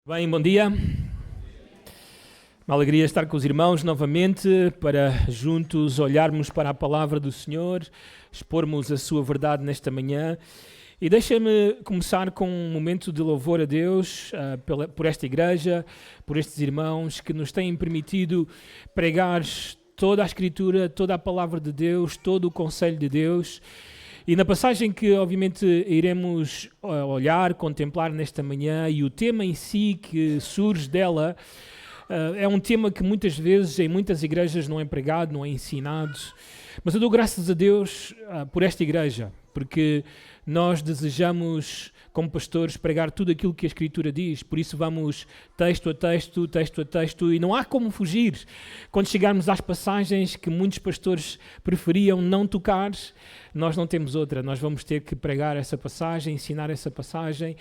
Bem, bom dia. Uma alegria estar com os irmãos novamente para juntos olharmos para a palavra do Senhor, expormos a sua verdade nesta manhã. E deixa-me começar com um momento de louvor a Deus por esta igreja, por estes irmãos que nos têm permitido pregar toda a Escritura, toda a palavra de Deus, todo o conselho de Deus. E na passagem que obviamente iremos olhar, contemplar nesta manhã, e o tema em si que surge dela, é um tema que muitas vezes em muitas igrejas não é pregado, não é ensinado. Mas eu dou graças a Deus por esta igreja, porque nós desejamos, como pastores, pregar tudo aquilo que a Escritura diz. Por isso vamos texto a texto, texto a texto, e não há como fugir. Quando chegarmos às passagens que muitos pastores preferiam não tocar, nós não temos outra. Nós vamos ter que pregar essa passagem, ensinar essa passagem.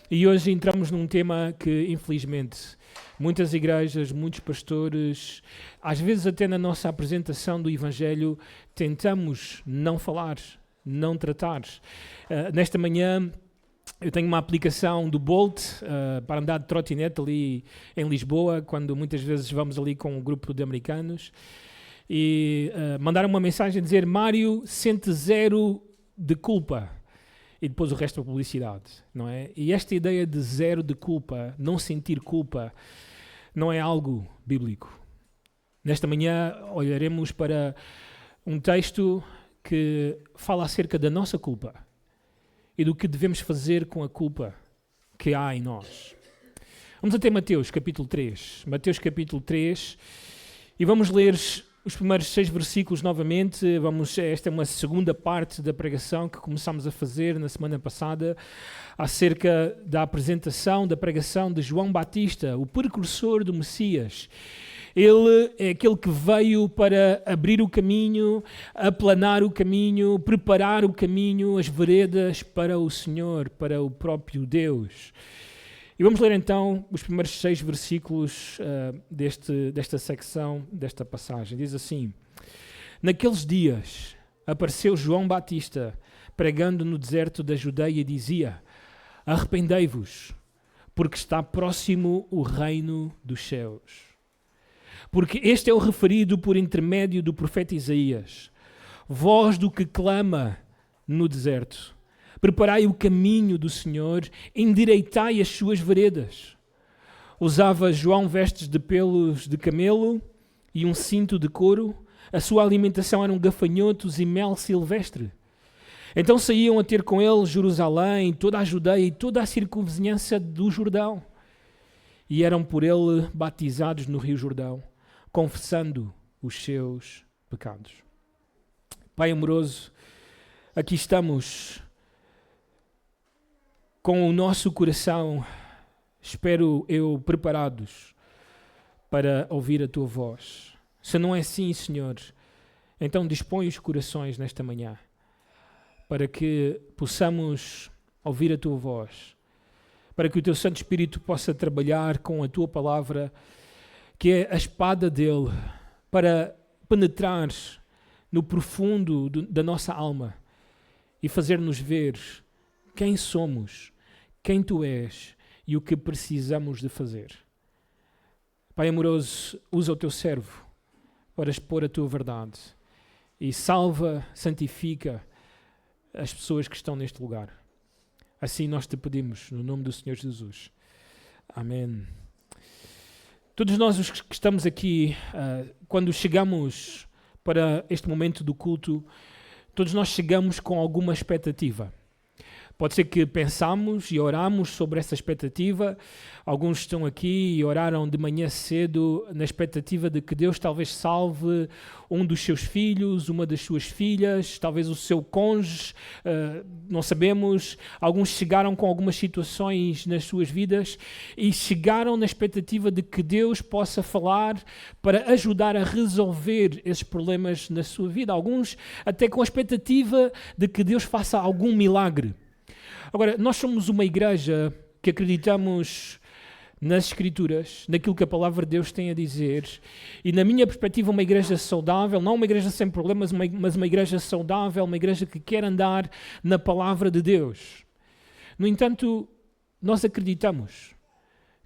E hoje entramos num tema que, infelizmente, muitas igrejas, muitos pastores, às vezes até na nossa apresentação do Evangelho, tentamos não falar, não tratar. Nesta manhã eu tenho uma aplicação do Bolt para andar de trotinete ali em Lisboa, quando muitas vezes vamos ali com um grupo de americanos, e mandaram uma mensagem a dizer: Mário sente zero de culpa. E depois o resto é publicidade, não é? E esta ideia de zero de culpa, não sentir culpa, não é algo bíblico. Nesta manhã olharemos para um texto que fala acerca da nossa culpa e do que devemos fazer com a culpa que há em nós. Vamos até Mateus capítulo 3. Mateus capítulo 3, e vamos ler os primeiros 6 versículos novamente. Esta é uma segunda parte da pregação que começámos a fazer na semana passada, acerca da apresentação, da pregação de João Batista, o precursor do Messias. Ele é aquele que veio para abrir o caminho, aplanar o caminho, preparar o caminho, as veredas para o Senhor, para o próprio Deus. E vamos ler então os primeiros 6 versículos desta secção, desta passagem. Diz assim: Naqueles dias apareceu João Batista, pregando no deserto da Judeia, e dizia: Arrependei-vos, porque está próximo o reino dos céus. Porque este é o referido por intermédio do profeta Isaías: voz do que clama no deserto, preparai o caminho do Senhor, endireitai as suas veredas. Usava João vestes de pelos de camelo e um cinto de couro. A sua alimentação eram gafanhotos e mel silvestre. Então saíam a ter com ele Jerusalém, toda a Judeia e toda a circunvizinhança do Jordão. E eram por ele batizados no rio Jordão, confessando os seus pecados. Pai amoroso, aqui estamos com o nosso coração, espero eu, preparados para ouvir a Tua voz. Se não é assim, Senhor, então dispõe os corações nesta manhã, para que possamos ouvir a Tua voz, para que o Teu Santo Espírito possa trabalhar com a Tua palavra, que é a espada dele, para penetrar no profundo da nossa alma e fazer-nos ver quem somos, quem Tu és e o que precisamos de fazer. Pai amoroso, usa o Teu servo para expor a Tua verdade e salva, santifica as pessoas que estão neste lugar. Assim nós Te pedimos, no nome do Senhor Jesus. Amém. Todos nós os que estamos aqui, quando chegamos para este momento do culto, todos nós chegamos com alguma expectativa. Pode ser que pensamos e oramos sobre essa expectativa. Alguns estão aqui e oraram de manhã cedo na expectativa de que Deus talvez salve um dos seus filhos, uma das suas filhas, talvez o seu cônjuge, não sabemos. Alguns chegaram com algumas situações nas suas vidas e chegaram na expectativa de que Deus possa falar para ajudar a resolver esses problemas na sua vida. Alguns até com a expectativa de que Deus faça algum milagre. Agora, nós somos uma igreja que acreditamos nas Escrituras, naquilo que a palavra de Deus tem a dizer, e na minha perspectiva uma igreja saudável, não uma igreja sem problemas, mas uma igreja saudável, uma igreja que quer andar na palavra de Deus. No entanto, nós acreditamos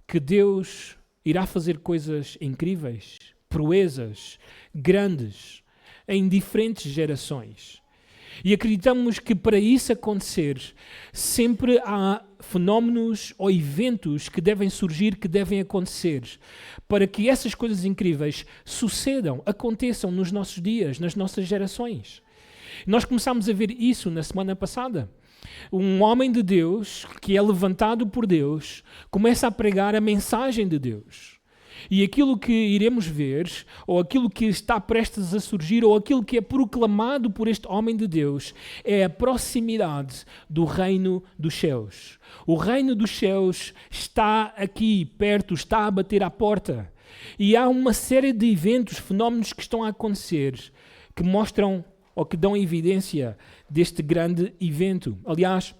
que Deus irá fazer coisas incríveis, proezas, grandes, em diferentes gerações. E acreditamos que para isso acontecer, sempre há fenómenos ou eventos que devem surgir, que devem acontecer, para que essas coisas incríveis sucedam, aconteçam nos nossos dias, nas nossas gerações. Nós começámos a ver isso na semana passada. Um homem de Deus, que é levantado por Deus, começa a pregar a mensagem de Deus. E aquilo que iremos ver, ou aquilo que está prestes a surgir, ou aquilo que é proclamado por este homem de Deus, é a proximidade do reino dos céus. O reino dos céus está aqui, perto, está a bater à porta. E há uma série de eventos, fenómenos que estão a acontecer, que mostram ou que dão evidência deste grande evento. Aliás,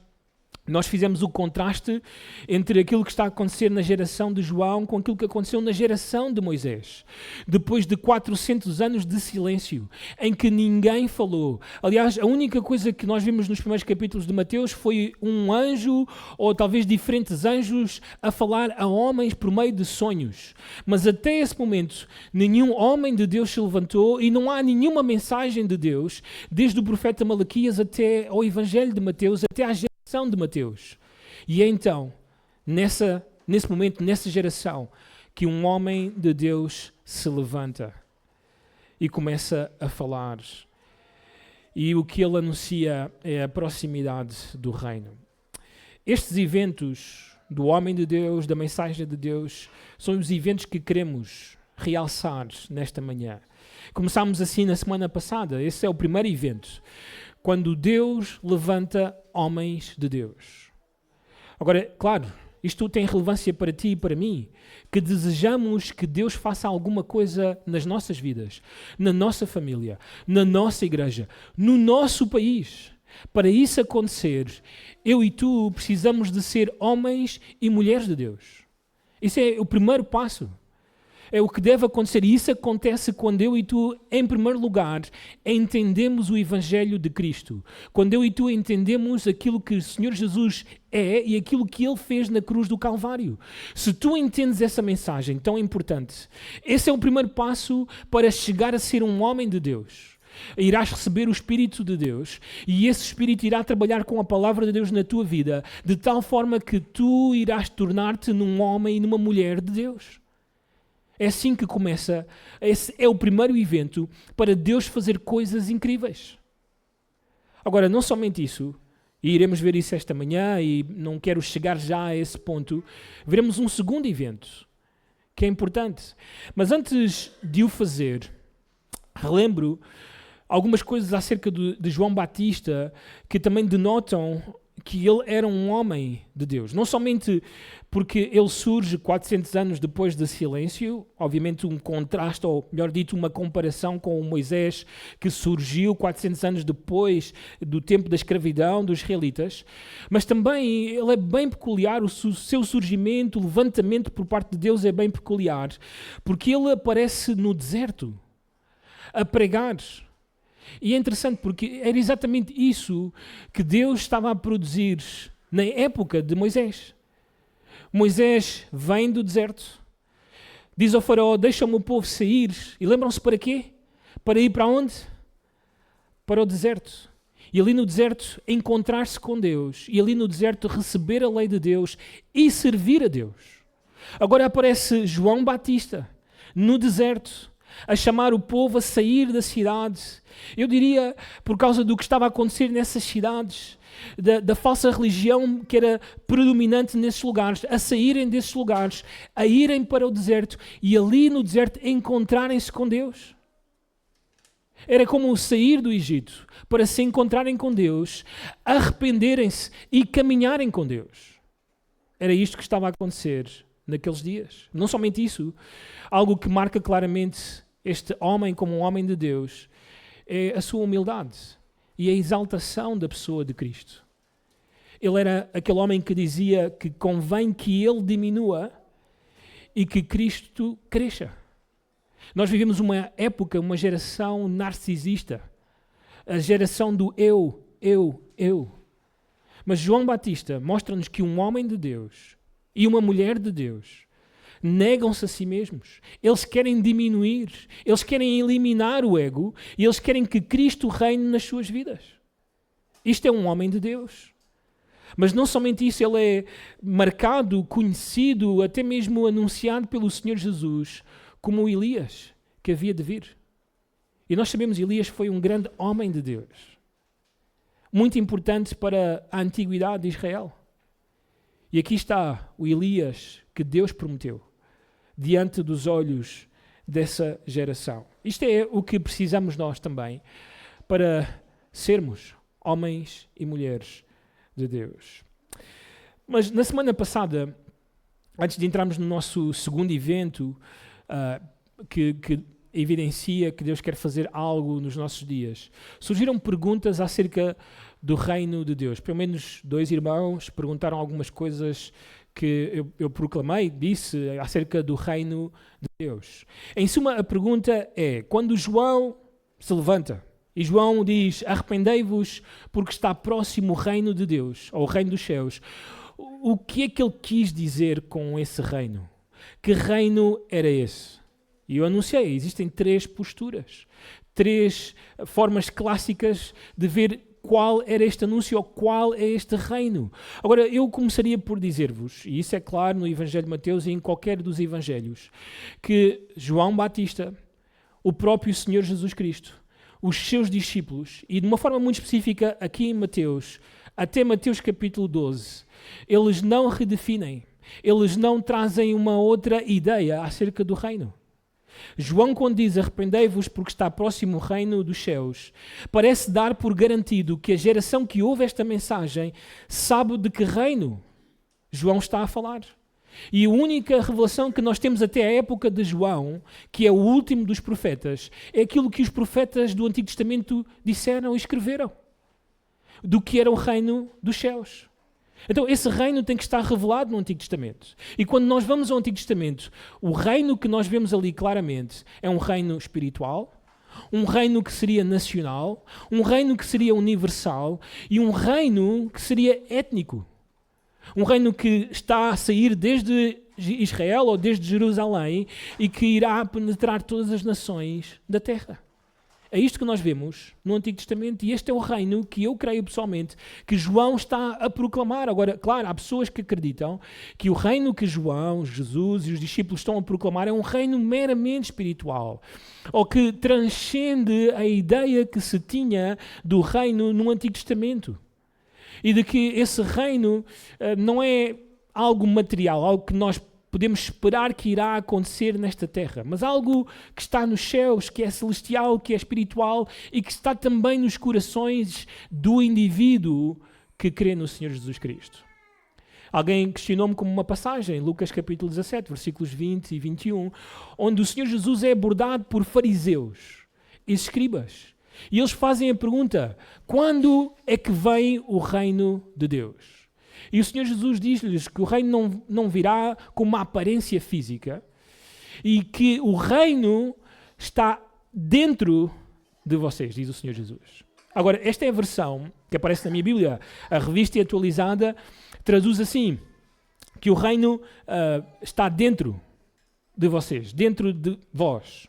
nós fizemos o contraste entre aquilo que está a acontecer na geração de João com aquilo que aconteceu na geração de Moisés. Depois de 400 anos de silêncio, em que ninguém falou. Aliás, a única coisa que nós vimos nos primeiros capítulos de Mateus foi um anjo, ou talvez diferentes anjos, a falar a homens por meio de sonhos. Mas até esse momento, nenhum homem de Deus se levantou e não há nenhuma mensagem de Deus, desde o profeta Malaquias até ao Evangelho de Mateus, até à geração de Mateus. E é então, nesse momento, nessa geração, que um homem de Deus se levanta e começa a falar. E o que ele anuncia é a proximidade do reino. Estes eventos do homem de Deus, da mensagem de Deus, são os eventos que queremos realçar nesta manhã. Começámos assim na semana passada. Esse é o primeiro evento. Quando Deus levanta homens de Deus. Agora, claro, isto tem relevância para ti e para mim, que desejamos que Deus faça alguma coisa nas nossas vidas, na nossa família, na nossa igreja, no nosso país. Para isso acontecer, eu e tu precisamos de ser homens e mulheres de Deus. Isso é o primeiro passo. É o que deve acontecer, e isso acontece quando eu e tu, em primeiro lugar, entendemos o Evangelho de Cristo. Quando eu e tu entendemos aquilo que o Senhor Jesus é e aquilo que Ele fez na cruz do Calvário. Se tu entendes essa mensagem tão importante, esse é o primeiro passo para chegar a ser um homem de Deus. Irás receber o Espírito de Deus e esse Espírito irá trabalhar com a Palavra de Deus na tua vida, de tal forma que tu irás tornar-te num homem e numa mulher de Deus. É assim que começa, esse é o primeiro evento para Deus fazer coisas incríveis. Agora, não somente isso, e iremos ver isso esta manhã, e não quero chegar já a esse ponto, veremos um segundo evento, que é importante. Mas antes de o fazer, relembro algumas coisas acerca de João Batista, que também denotam que ele era um homem de Deus. Não somente porque ele surge 400 anos depois do silêncio, obviamente um contraste, ou melhor dito, uma comparação com o Moisés, que surgiu 400 anos depois do tempo da escravidão dos israelitas, mas também ele é bem peculiar, o seu surgimento, o levantamento por parte de Deus é bem peculiar, porque ele aparece no deserto, a pregar. E é interessante porque era exatamente isso que Deus estava a produzir na época de Moisés. Moisés vem do deserto, diz ao faraó, deixa o meu povo sair. E lembram-se para quê? Para ir para onde? Para o deserto. E ali no deserto encontrar-se com Deus. E ali no deserto receber a lei de Deus e servir a Deus. Agora aparece João Batista no deserto, a chamar o povo a sair da cidade. Eu diria, por causa do que estava a acontecer nessas cidades, da falsa religião que era predominante nesses lugares, a saírem desses lugares, a irem para o deserto e ali no deserto encontrarem-se com Deus. Era como sair do Egito para se encontrarem com Deus, arrependerem-se e caminharem com Deus. Era isto que estava a acontecer naqueles dias. Não somente isso, algo que marca claramente este homem como um homem de Deus é a sua humildade e a exaltação da pessoa de Cristo. Ele era aquele homem que dizia que convém que ele diminua e que Cristo cresça. Nós vivemos uma época, uma geração narcisista, a geração do eu. Mas João Batista mostra-nos que um homem de Deus e uma mulher de Deus negam-se a si mesmos, eles querem diminuir, eles querem eliminar o ego e eles querem que Cristo reine nas suas vidas. Isto é um homem de Deus. Mas não somente isso, ele é marcado, conhecido, até mesmo anunciado pelo Senhor Jesus como o Elias, que havia de vir. E nós sabemos que Elias foi um grande homem de Deus, muito importante para a antiguidade de Israel. E aqui está o Elias que Deus prometeu, diante dos olhos dessa geração. Isto é o que precisamos nós também para sermos homens e mulheres de Deus. Mas na semana passada, antes de entrarmos no nosso segundo evento, que evidencia que Deus quer fazer algo nos nossos dias, surgiram perguntas acerca do reino de Deus. Pelo menos 2 irmãos perguntaram algumas coisas que eu proclamei, disse acerca do reino de Deus. Em suma, a pergunta é, quando João se levanta e João diz, arrependei-vos porque está próximo o reino de Deus, ou o reino dos céus, o que é que ele quis dizer com esse reino? Que reino era esse? E eu anunciei, existem 3 posturas, 3 formas clássicas de ver qual era este anúncio ou qual é este reino. Agora, eu começaria por dizer-vos, e isso é claro no Evangelho de Mateus e em qualquer dos Evangelhos, que João Batista, o próprio Senhor Jesus Cristo, os seus discípulos, e de uma forma muito específica aqui em Mateus, até Mateus capítulo 12, eles não redefinem, eles não trazem uma outra ideia acerca do reino. João, quando diz arrependei-vos porque está próximo o reino dos céus, parece dar por garantido que a geração que ouve esta mensagem sabe de que reino João está a falar. E a única revelação que nós temos até a época de João, que é o último dos profetas, é aquilo que os profetas do Antigo Testamento disseram e escreveram, do que era o reino dos céus. Então, esse reino tem que estar revelado no Antigo Testamento. E quando nós vamos ao Antigo Testamento, o reino que nós vemos ali claramente é um reino espiritual, um reino que seria nacional, um reino que seria universal e um reino que seria étnico. Um reino que está a sair desde Israel ou desde Jerusalém e que irá penetrar todas as nações da terra. É isto que nós vemos no Antigo Testamento e este é o reino que eu creio pessoalmente que João está a proclamar. Agora, claro, há pessoas que acreditam que o reino que João, Jesus e os discípulos estão a proclamar é um reino meramente espiritual ou que transcende a ideia que se tinha do reino no Antigo Testamento e de que esse reino não é algo material, algo que nós podemos esperar que irá acontecer nesta terra, mas algo que está nos céus, que é celestial, que é espiritual e que está também nos corações do indivíduo que crê no Senhor Jesus Cristo. Alguém questionou-me como uma passagem, Lucas capítulo 17, versículos 20 e 21, onde o Senhor Jesus é abordado por fariseus e escribas. E eles fazem a pergunta, quando é que vem o reino de Deus? E o Senhor Jesus diz-lhes que o reino não virá com uma aparência física e que o reino está dentro de vocês, diz o Senhor Jesus. Agora, esta é a versão que aparece na minha Bíblia. A revista atualizada traduz assim, que o reino está dentro de vocês, dentro de vós.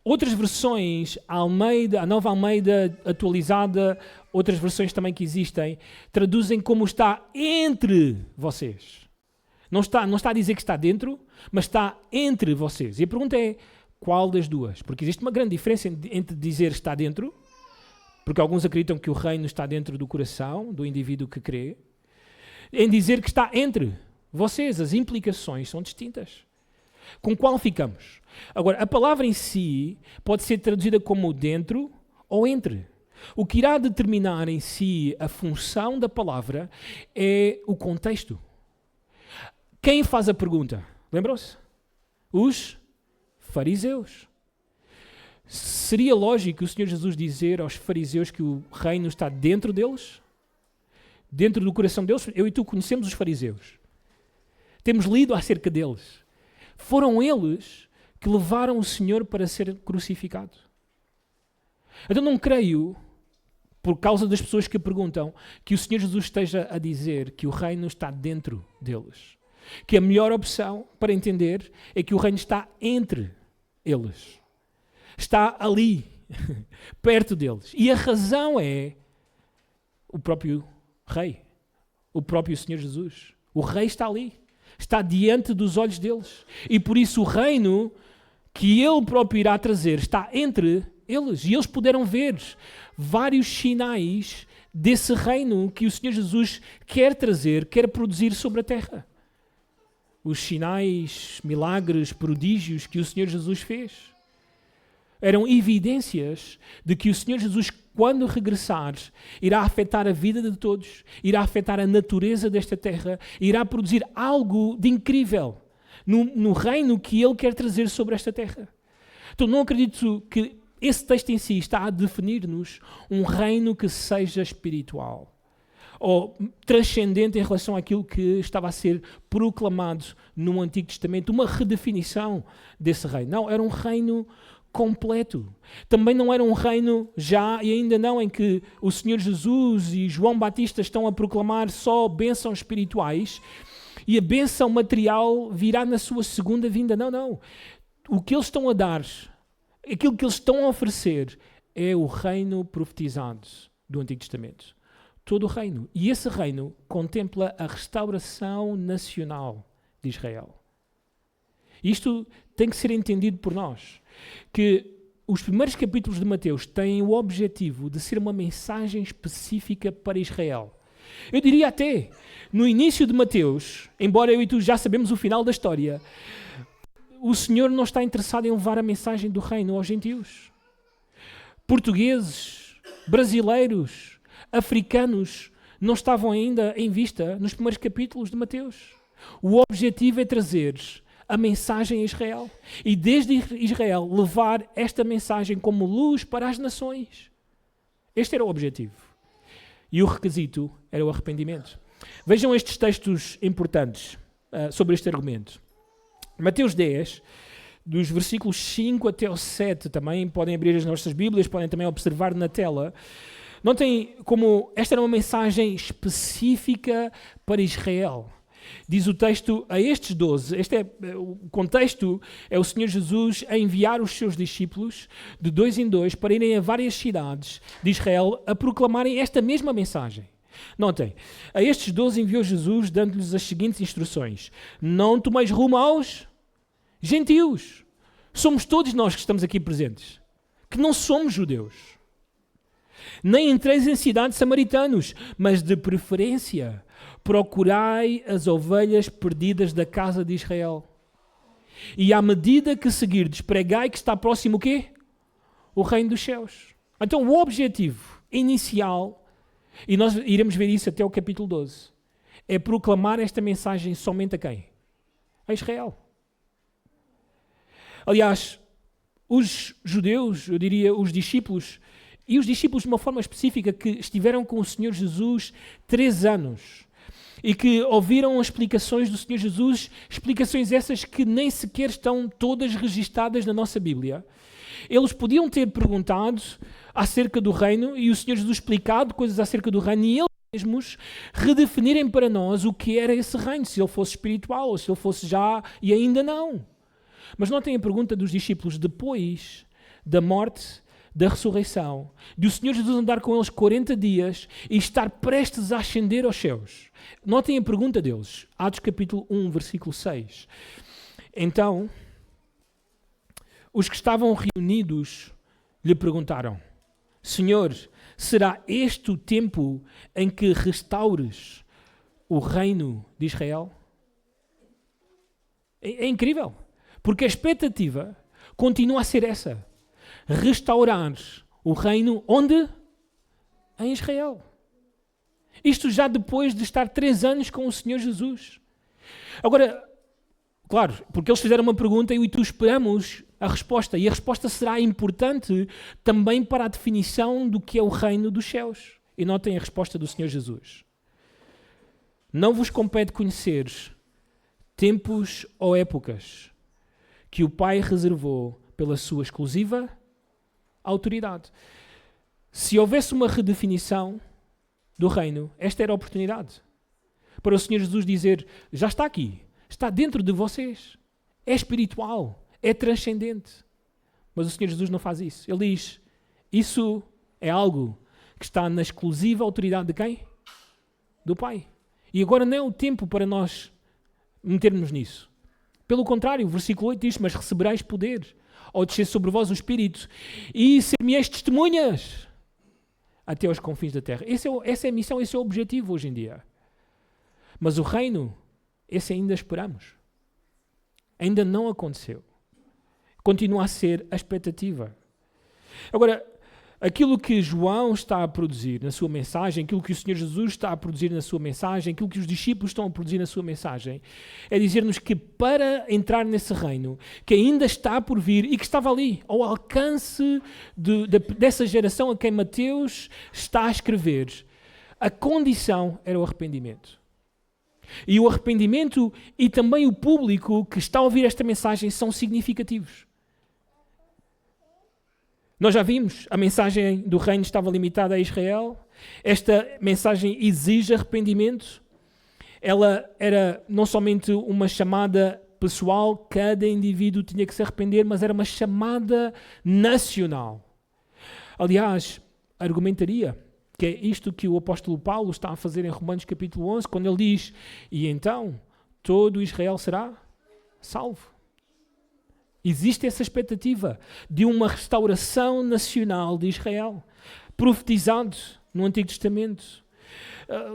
Outras versões, a Nova Almeida atualizada, outras versões também que existem, traduzem como está entre vocês. Não está a dizer que está dentro, mas está entre vocês. E a pergunta é, qual das duas? Porque existe uma grande diferença entre dizer está dentro, porque alguns acreditam que o reino está dentro do coração do indivíduo que crê, em dizer que está entre vocês. As implicações são distintas. Com qual ficamos? Agora, a palavra em si pode ser traduzida como dentro ou entre. O que irá determinar em si a função da palavra é o contexto. Quem faz a pergunta? Lembram-se? Os fariseus. Seria lógico o Senhor Jesus dizer aos fariseus que o reino está dentro deles? Dentro do coração deles? Eu e tu conhecemos os fariseus. Temos lido acerca deles. Foram eles que levaram o Senhor para ser crucificado. Então não creio, por causa das pessoas que perguntam, que o Senhor Jesus esteja a dizer que o reino está dentro deles. que a melhor opção para entender é que o reino está entre eles. Está ali, perto deles. E a razão é o próprio Rei, o próprio Senhor Jesus. O Rei está ali, está diante dos olhos deles. E por isso o reino que Ele próprio irá trazer está entre eles. E eles puderam ver vários sinais desse reino que o Senhor Jesus quer trazer, quer produzir sobre a terra. Os sinais, milagres, prodígios que o Senhor Jesus fez eram evidências de que o Senhor Jesus, quando regressar, irá afetar a vida de todos, irá afetar a natureza desta terra, irá produzir algo de incrível no reino que Ele quer trazer sobre esta terra. Então não acredito que esse texto em si está a definir-nos um reino que seja espiritual ou transcendente em relação àquilo que estava a ser proclamado no Antigo Testamento, uma redefinição desse reino. Não, era um reino completo. Também não era um reino já e ainda não em que o Senhor Jesus e João Batista estão a proclamar só bênçãos espirituais e a bênção material virá na sua segunda vinda. Não, não. O que eles estão a dar, aquilo que eles estão a oferecer é o reino profetizado do Antigo Testamento. Todo o reino. E esse reino contempla a restauração nacional de Israel. Isto tem que ser entendido por nós. Que os primeiros capítulos de Mateus têm o objetivo de ser uma mensagem específica para Israel. Eu diria até, no início de Mateus, embora eu e tu já sabemos o final da história, o Senhor não está interessado em levar a mensagem do reino aos gentios. Portugueses, brasileiros, africanos não estavam ainda em vista nos primeiros capítulos de Mateus. O objetivo é trazer a mensagem a Israel. E desde Israel levar esta mensagem como luz para as nações. Este era o objetivo. E o requisito era o arrependimento. Vejam estes textos importantes sobre este argumento. Mateus 10, dos versículos 5 até o 7, também podem abrir as nossas Bíblias, podem também observar na tela. Notem como esta era uma mensagem específica para Israel. Diz o texto a estes 12, o contexto é o Senhor Jesus a enviar os seus discípulos de 2 em 2 para irem a várias cidades de Israel a proclamarem esta mesma mensagem. Notem, a estes 12 enviou Jesus dando-lhes as seguintes instruções: não tomeis rumo aos gentios. Somos todos nós que estamos aqui presentes, que não somos judeus. Nem entreis em cidades samaritanos, mas de preferência procurai as ovelhas perdidas da casa de Israel. E à medida que seguirdes, pregai que está próximo o quê? O reino dos céus. Então o objetivo inicial, e nós iremos ver isso até o capítulo 12, é proclamar esta mensagem somente a quem? A Israel. Aliás, os judeus, eu diria os discípulos, e os discípulos de uma forma específica que estiveram com o Senhor Jesus 3 anos, e que ouviram as explicações do Senhor Jesus, explicações essas que nem sequer estão todas registadas na nossa Bíblia. Eles podiam ter perguntado acerca do reino e o Senhor Jesus explicado coisas acerca do reino e eles mesmos redefinirem para nós o que era esse reino, se ele fosse espiritual ou se ele fosse já e ainda não. Mas notem a pergunta dos discípulos depois da morte, da ressurreição, de o Senhor Jesus andar com eles 40 dias e estar prestes a ascender aos céus. Notem a pergunta deles, Atos capítulo 1, versículo 6. Então, os que estavam reunidos lhe perguntaram: Senhor, será este o tempo em que restaures o reino de Israel? É incrível, porque a expectativa continua a ser essa. Restaurar o reino onde? Em Israel. Isto já depois de estar 3 anos com o Senhor Jesus. Agora, claro, porque eles fizeram uma pergunta e tu esperamos a resposta. E a resposta será importante também para a definição do que é o reino dos céus. E notem a resposta do Senhor Jesus. Não vos compete conhecer tempos ou épocas que o Pai reservou pela sua exclusiva autoridade. Se houvesse uma redefinição do reino, esta era a oportunidade para o Senhor Jesus dizer: já está aqui, está dentro de vocês. É espiritual, é transcendente. Mas o Senhor Jesus não faz isso. Ele diz, isso é algo que está na exclusiva autoridade de quem? Do Pai. E agora não é o tempo para nós metermos nisso. Pelo contrário, o versículo 8 diz, mas recebereis poder, ao descer sobre vós o Espírito, e ser-me-eis testemunhas até aos confins da terra. Essa é a missão, esse é o objetivo hoje em dia. Mas o reino, esse ainda esperamos. Ainda não aconteceu. Continua a ser a expectativa. Agora, aquilo que João está a produzir na sua mensagem, aquilo que o Senhor Jesus está a produzir na sua mensagem, aquilo que os discípulos estão a produzir na sua mensagem, é dizer-nos que para entrar nesse reino, que ainda está por vir e que estava ali, ao alcance dessa geração a quem Mateus está a escrever, a condição era o arrependimento. E o arrependimento e também o público que está a ouvir esta mensagem são significativos. Nós já vimos, a mensagem do reino estava limitada a Israel. Esta mensagem exige arrependimento. Ela era não somente uma chamada pessoal, cada indivíduo tinha que se arrepender, mas era uma chamada nacional. Aliás, argumentaria que é isto que o apóstolo Paulo está a fazer em Romanos capítulo 11, quando ele diz, e então todo Israel será salvo. Existe essa expectativa de uma restauração nacional de Israel, profetizado no Antigo Testamento.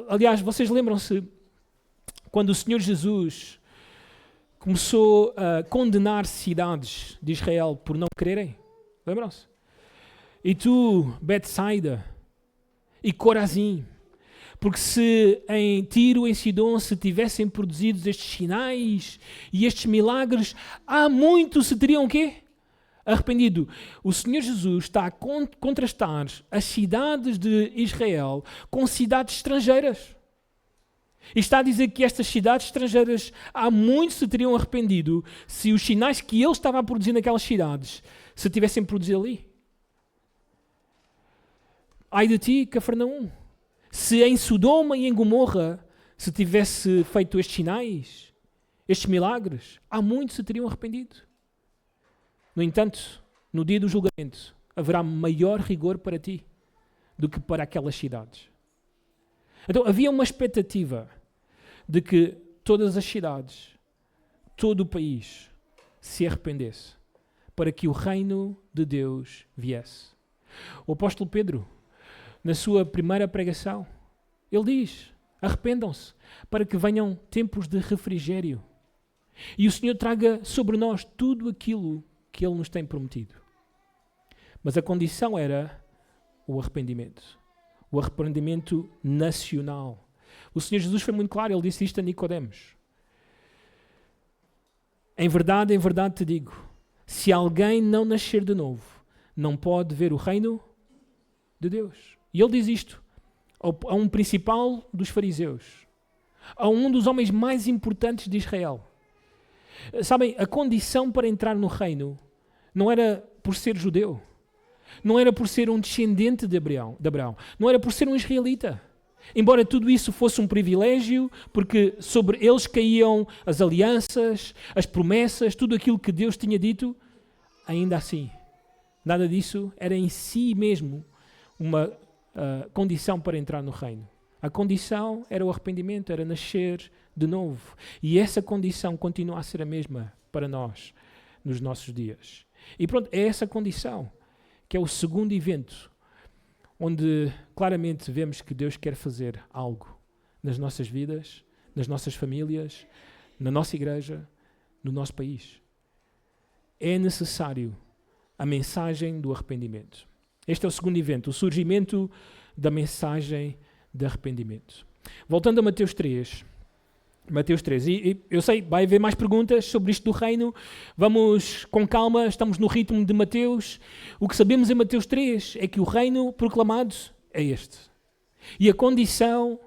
Aliás, vocês lembram-se quando o Senhor Jesus começou a condenar cidades de Israel por não quererem? Lembram-se? E tu, Betsaida, e Corazim, porque se em Tiro, em Sidom, se tivessem produzido estes sinais e estes milagres, há muito se teriam o quê? Arrependido. O Senhor Jesus está a contrastar as cidades de Israel com cidades estrangeiras. E está a dizer que estas cidades estrangeiras há muito se teriam arrependido se os sinais que ele estava a produzir naquelas cidades se tivessem produzido ali. Ai de ti, Cafarnaum. Se em Sodoma e em Gomorra se tivesse feito estes sinais, estes milagres, há muito se teriam arrependido. No entanto, no dia do julgamento, haverá maior rigor para ti do que para aquelas cidades. Então havia uma expectativa de que todas as cidades, todo o país se arrependesse para que o reino de Deus viesse. O apóstolo Pedro, na sua primeira pregação, ele diz, arrependam-se para que venham tempos de refrigério e o Senhor traga sobre nós tudo aquilo que Ele nos tem prometido. Mas a condição era o arrependimento nacional. O Senhor Jesus foi muito claro, Ele disse isto a Nicodemos. Em verdade te digo, se alguém não nascer de novo, não pode ver o reino de Deus. E ele diz isto a um principal dos fariseus, a um dos homens mais importantes de Israel. Sabem, a condição para entrar no reino não era por ser judeu, não era por ser um descendente de Abraão, não era por ser um israelita. Embora tudo isso fosse um privilégio, porque sobre eles caíam as alianças, as promessas, tudo aquilo que Deus tinha dito, ainda assim, nada disso era em si mesmo uma condição para entrar no reino. A condição era o arrependimento, era nascer de novo. E essa condição continua a ser a mesma para nós nos nossos dias. E pronto, é essa condição que é o segundo evento onde claramente vemos que Deus quer fazer algo nas nossas vidas, nas nossas famílias, na nossa igreja, no nosso país. É necessário a mensagem do arrependimento. Este é o segundo evento, o surgimento da mensagem de arrependimento. Voltando a Mateus 3, e eu sei, vai haver mais perguntas sobre isto do reino, vamos com calma, estamos no ritmo de Mateus. O que sabemos em Mateus 3 é que o reino proclamado é este. E a condição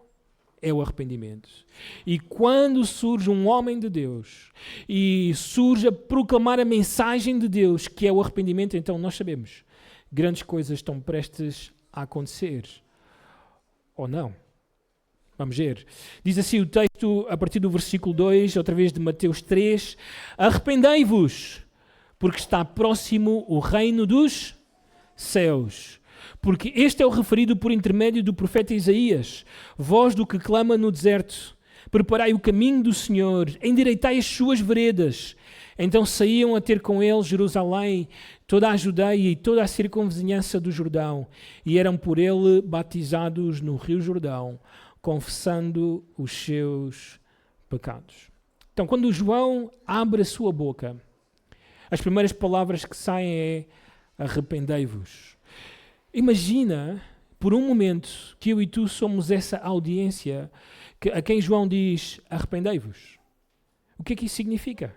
é o arrependimento. E quando surge um homem de Deus e surge a proclamar a mensagem de Deus, que é o arrependimento, então nós sabemos, grandes coisas estão prestes a acontecer. Ou não. Vamos ver. Diz assim o texto, a partir do versículo 2, outra vez de Mateus 3. Arrependei-vos, porque está próximo o reino dos céus. Porque este é o referido por intermédio do profeta Isaías. Voz do que clama no deserto. Preparai o caminho do Senhor, endireitai as suas veredas. Então saíam a ter com ele Jerusalém, toda a Judeia e toda a circunvizinhança do Jordão, e eram por ele batizados no Rio Jordão, confessando os seus pecados. Então, quando João abre a sua boca, as primeiras palavras que saem é arrependei-vos. Imagina, por um momento, que eu e tu somos essa audiência a quem João diz arrependei-vos. O que é que isso significa?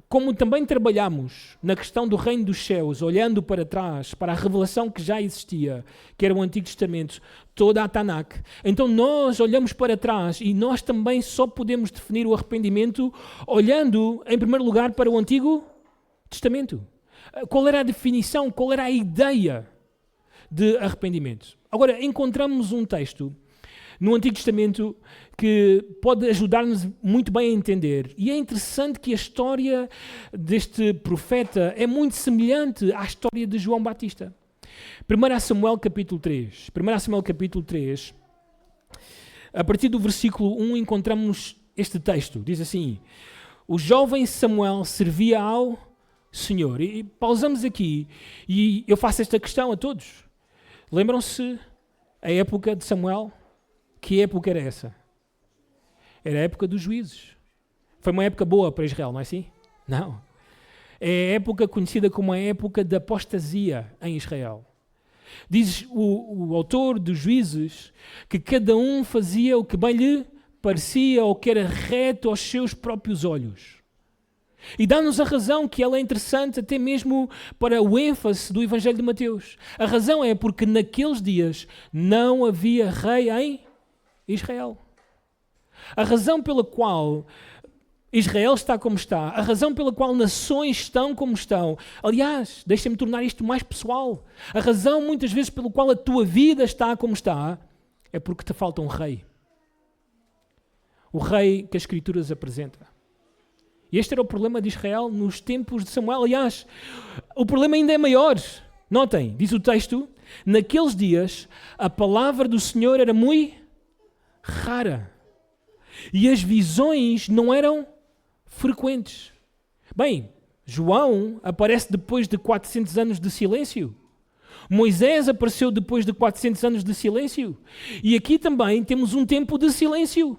Como também trabalhamos na questão do reino dos céus, olhando para trás, para a revelação que já existia, que era o Antigo Testamento, toda a Tanakh, então nós olhamos para trás e nós também só podemos definir o arrependimento olhando, em primeiro lugar, para o Antigo Testamento. Qual era a definição, qual era a ideia de arrependimento? Agora, encontramos um texto no Antigo Testamento que pode ajudar-nos muito bem a entender. E é interessante que a história deste profeta é muito semelhante à história de João Batista. 1 Samuel capítulo 3. 1 Samuel capítulo 3, a partir do versículo 1 encontramos este texto. Diz assim: o jovem Samuel servia ao Senhor. E pausamos aqui e eu faço esta questão a todos. Lembram-se a época de Samuel? Que época era essa? Era a época dos juízes. Foi uma época boa para Israel, não é assim? Não. É a época conhecida como a época da apostasia em Israel. Diz o autor dos Juízes que cada um fazia o que bem lhe parecia ou que era reto aos seus próprios olhos. E dá-nos a razão que ela é interessante até mesmo para o ênfase do Evangelho de Mateus. A razão é porque naqueles dias não havia rei em Israel. A razão pela qual Israel está como está, a razão pela qual nações estão como estão, aliás, deixa-me tornar isto mais pessoal, a razão muitas vezes pela qual a tua vida está como está, é porque te falta um rei. O rei que as Escrituras apresenta. E este era o problema de Israel nos tempos de Samuel. Aliás, o problema ainda é maior. Notem, diz o texto, naqueles dias a palavra do Senhor era muito rara. E as visões não eram frequentes. Bem, João aparece depois de 400 anos de silêncio. Moisés apareceu depois de 400 anos de silêncio. E aqui também temos um tempo de silêncio.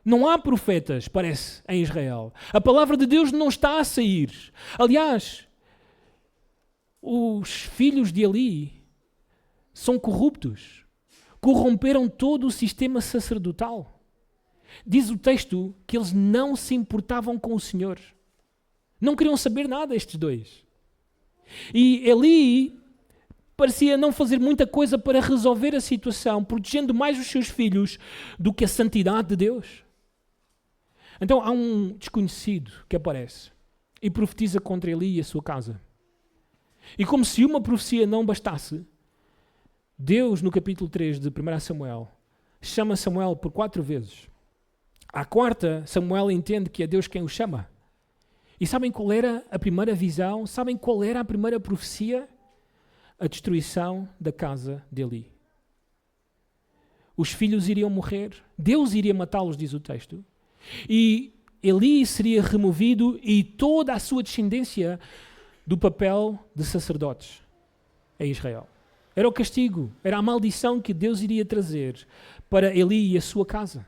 Não há profetas, parece, em Israel. A palavra de Deus não está a sair. Aliás, os filhos de Eli são corruptos. Corromperam todo o sistema sacerdotal. Diz o texto que eles não se importavam com o Senhor. Não queriam saber nada, estes dois. E Eli parecia não fazer muita coisa para resolver a situação, protegendo mais os seus filhos do que a santidade de Deus. Então há um desconhecido que aparece e profetiza contra Eli e a sua casa. E como se uma profecia não bastasse, Deus, no capítulo 3 de 1 Samuel, chama Samuel por 4 vezes. À quarta, Samuel entende que é Deus quem o chama. E sabem qual era a primeira visão? Sabem qual era a primeira profecia? A destruição da casa de Eli. Os filhos iriam morrer, Deus iria matá-los, diz o texto. E Eli seria removido e toda a sua descendência do papel de sacerdotes em Israel. Era o castigo, era a maldição que Deus iria trazer para Eli e a sua casa.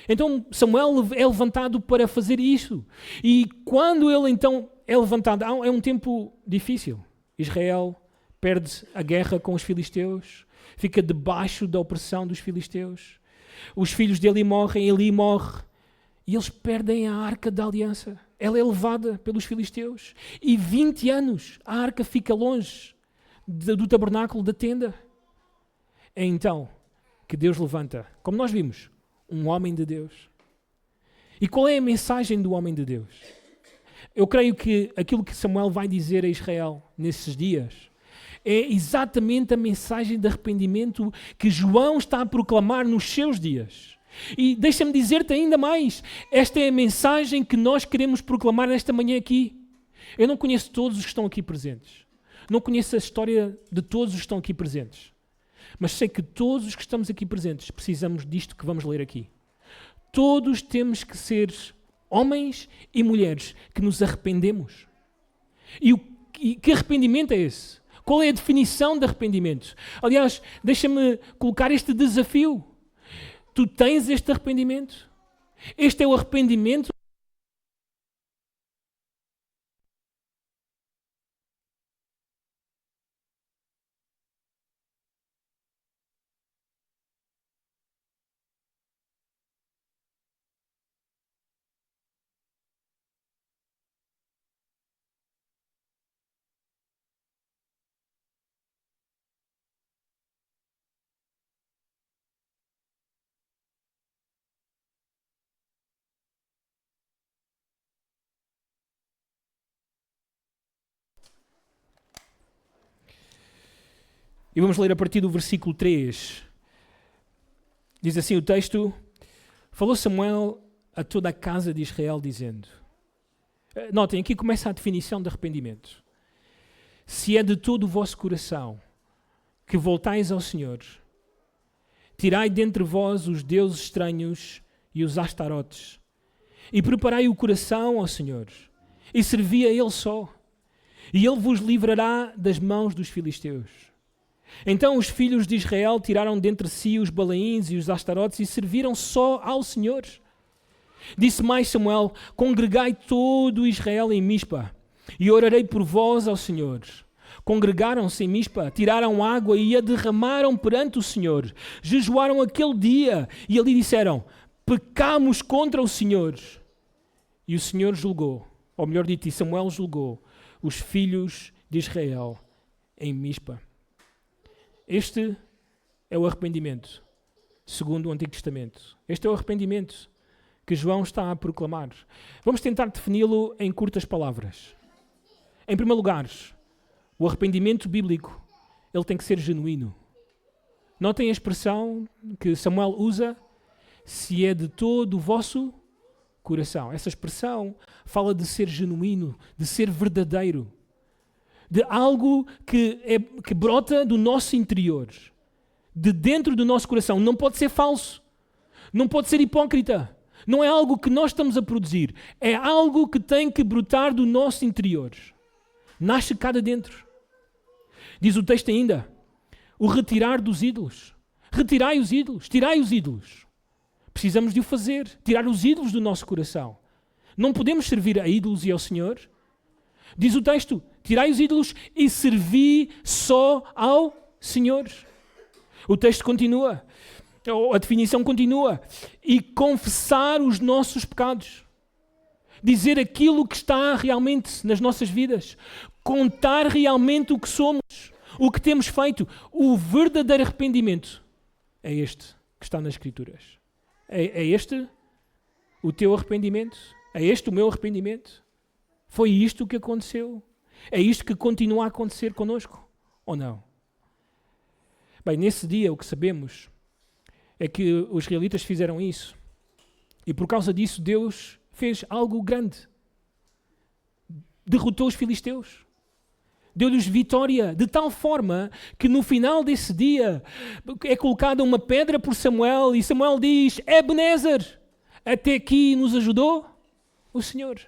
Então Samuel é levantado para fazer isso. E quando ele então é levantado, é um tempo difícil. Israel perde a guerra com os filisteus, fica debaixo da opressão dos filisteus. Os filhos de Eli morrem, Eli morre. E eles perdem a arca da aliança. Ela é levada pelos filisteus. E 20 anos a arca fica longe do tabernáculo, da tenda. É então que Deus levanta, como nós vimos, um homem de Deus. E qual é a mensagem do homem de Deus? Eu creio que aquilo que Samuel vai dizer a Israel nesses dias é exatamente a mensagem de arrependimento que João está a proclamar nos seus dias. E deixa-me dizer-te ainda mais, esta é a mensagem que nós queremos proclamar nesta manhã aqui. Eu não conheço todos os que estão aqui presentes. Não conheço a história de todos os que estão aqui presentes. Mas sei que todos os que estamos aqui presentes precisamos disto que vamos ler aqui. Todos temos que ser homens e mulheres que nos arrependemos. E que arrependimento é esse? Qual é a definição de arrependimento? Aliás, deixa-me colocar este desafio. Tu tens este arrependimento? Este é o arrependimento? E vamos ler a partir do versículo 3. Diz assim o texto: falou Samuel a toda a casa de Israel dizendo... Notem, aqui começa a definição de arrependimento. Se é de todo o vosso coração que voltais ao Senhor, tirai dentre vós os deuses estranhos e os astarotes, e preparai o coração ao Senhor, e servi a Ele só, e Ele vos livrará das mãos dos filisteus. Então os filhos de Israel tiraram dentre si os Balaíns e os Astarotes e serviram só ao Senhor. Disse mais Samuel: congregai todo Israel em Mispa, e orarei por vós ao Senhor. Congregaram-se em Mispa, tiraram água e a derramaram perante o Senhor. Jejuaram aquele dia e ali disseram: pecamos contra o Senhor. E o Senhor julgou, ou melhor dito, Samuel julgou os filhos de Israel em Mispa. Este é o arrependimento, segundo o Antigo Testamento. Este é o arrependimento que João está a proclamar. Vamos tentar defini-lo em curtas palavras. Em primeiro lugar, o arrependimento bíblico, ele tem que ser genuíno. Notem a expressão que Samuel usa, se é de todo o vosso coração. Essa expressão fala de ser genuíno, de ser verdadeiro, de algo que brota do nosso interior, de dentro do nosso coração. Não pode ser falso, não pode ser hipócrita, não é algo que nós estamos a produzir, é algo que tem que brotar do nosso interior. Nasce cá de dentro. Diz o texto ainda, o retirar dos ídolos. Retirai os ídolos, tirai os ídolos. Precisamos de o fazer, tirar os ídolos do nosso coração. Não podemos servir a ídolos e ao Senhor. Diz o texto, tirai os ídolos e servi só ao Senhor. O texto continua, a definição continua. E confessar os nossos pecados. Dizer aquilo que está realmente nas nossas vidas. Contar realmente o que somos, o que temos feito. O verdadeiro arrependimento é este que está nas Escrituras. É este o teu arrependimento? É este o meu arrependimento? Foi isto que aconteceu? É isto que continua a acontecer connosco? Ou não? Bem, nesse dia o que sabemos é que os israelitas fizeram isso. E por causa disso Deus fez algo grande. Derrotou os filisteus. Deu-lhes vitória de tal forma que no final desse dia é colocada uma pedra por Samuel e Samuel diz: Ebenezer, até aqui nos ajudou o Senhor.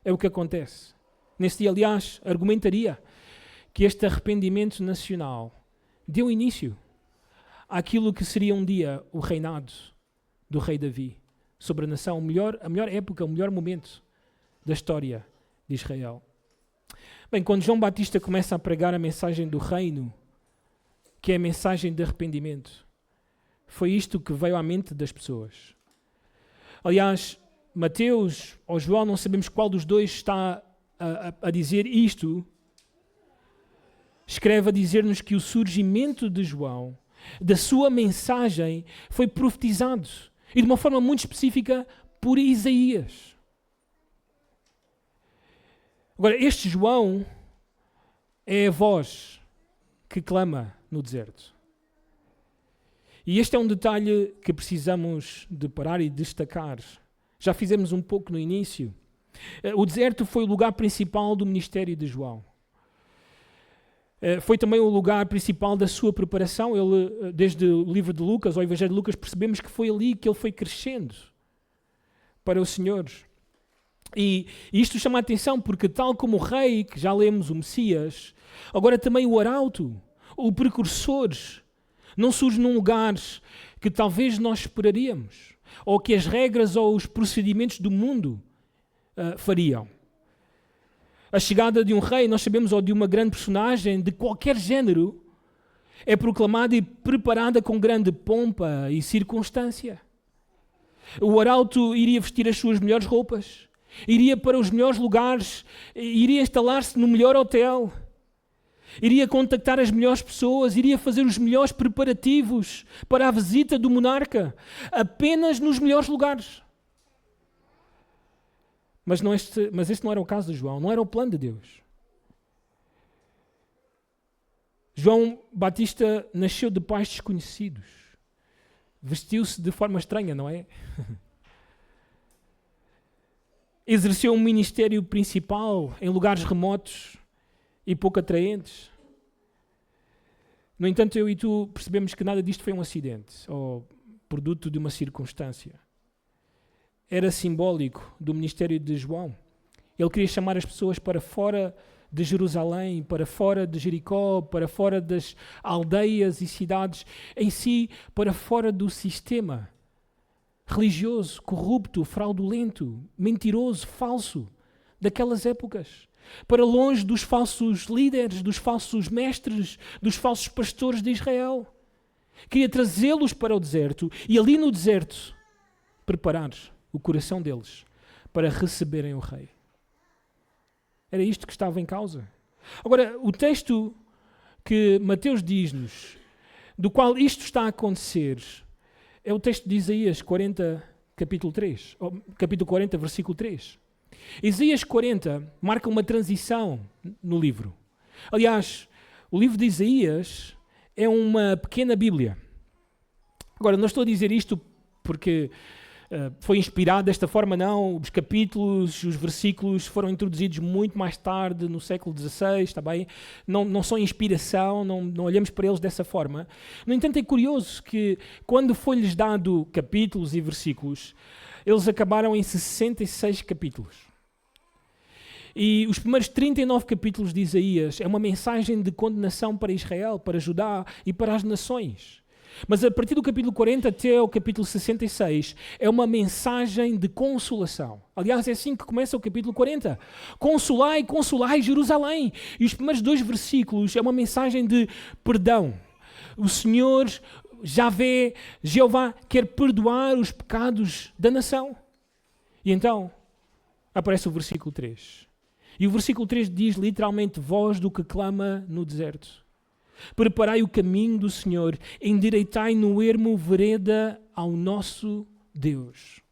É o que acontece. Nesse dia, aliás, argumentaria que este arrependimento nacional deu início àquilo que seria um dia o reinado do rei Davi sobre a nação, a melhor época, o melhor momento da história de Israel. Bem, quando João Batista começa a pregar a mensagem do reino, que é a mensagem de arrependimento, foi isto que veio à mente das pessoas. Aliás, Mateus ou João, não sabemos qual dos dois está a dizer isto, escreve a dizer-nos que o surgimento de João, da sua mensagem, foi profetizado, e de uma forma muito específica, por Isaías. Agora, este João é a voz que clama no deserto. E este é um detalhe que precisamos de parar e destacar. Já fizemos um pouco no início. O deserto foi o lugar principal do ministério de João. Foi também o lugar principal da sua preparação. Ele, desde o livro de Lucas, ou o Evangelho de Lucas, percebemos que foi ali que ele foi crescendo para o Senhor. E isto chama a atenção porque, tal como o rei, que já lemos, o Messias, agora também o arauto, o precursor, não surge num lugar que talvez nós esperaríamos, ou que as regras ou os procedimentos do mundo fariam. A chegada de um rei, nós sabemos, ou de uma grande personagem de qualquer género, é proclamada e preparada com grande pompa e circunstância. O arauto iria vestir as suas melhores roupas, iria para os melhores lugares, iria instalar-se no melhor hotel, iria contactar as melhores pessoas, iria fazer os melhores preparativos para a visita do monarca, apenas nos melhores lugares. Mas este não era o caso de João, não era o plano de Deus. João Batista nasceu de pais desconhecidos. Vestiu-se de forma estranha, não é? Exerceu um ministério principal em lugares remotos e pouco atraentes. No entanto, eu e tu percebemos que nada disto foi um acidente ou produto de uma circunstância. Era simbólico do ministério de João. Ele queria chamar as pessoas para fora de Jerusalém, para fora de Jericó, para fora das aldeias e cidades, em si, para fora do sistema religioso, corrupto, fraudulento, mentiroso, falso daquelas épocas. Para longe dos falsos líderes, dos falsos mestres, dos falsos pastores de Israel. Queria trazê-los para o deserto e ali no deserto preparar o coração deles para receberem o rei. Era isto que estava em causa. Agora, o texto que Mateus diz-nos, do qual isto está a acontecer, é o texto de Isaías 40, capítulo 3, capítulo 40, versículo 3. Isaías 40 marca uma transição no livro. Aliás, o livro de Isaías é uma pequena Bíblia. Agora, não estou a dizer isto porque foi inspirado desta forma, não. Os capítulos, os versículos foram introduzidos muito mais tarde, no século XVI, está bem? Não são inspiração, não olhamos para eles dessa forma. No entanto, é curioso que quando foi-lhes dado capítulos e versículos, eles acabaram em 66 capítulos. E os primeiros 39 capítulos de Isaías é uma mensagem de condenação para Israel, para Judá e para as nações. Mas a partir do capítulo 40 até o capítulo 66 é uma mensagem de consolação. Aliás, é assim que começa o capítulo 40. Consolai, consolai Jerusalém. E os primeiros 2 versículos é uma mensagem de perdão. O Senhor, Javé, Jeová, quer perdoar os pecados da nação. E então aparece o versículo 3. E o versículo 3 diz literalmente: voz do que clama no deserto. Preparai o caminho do Senhor, endireitai no ermo vereda ao nosso Deus.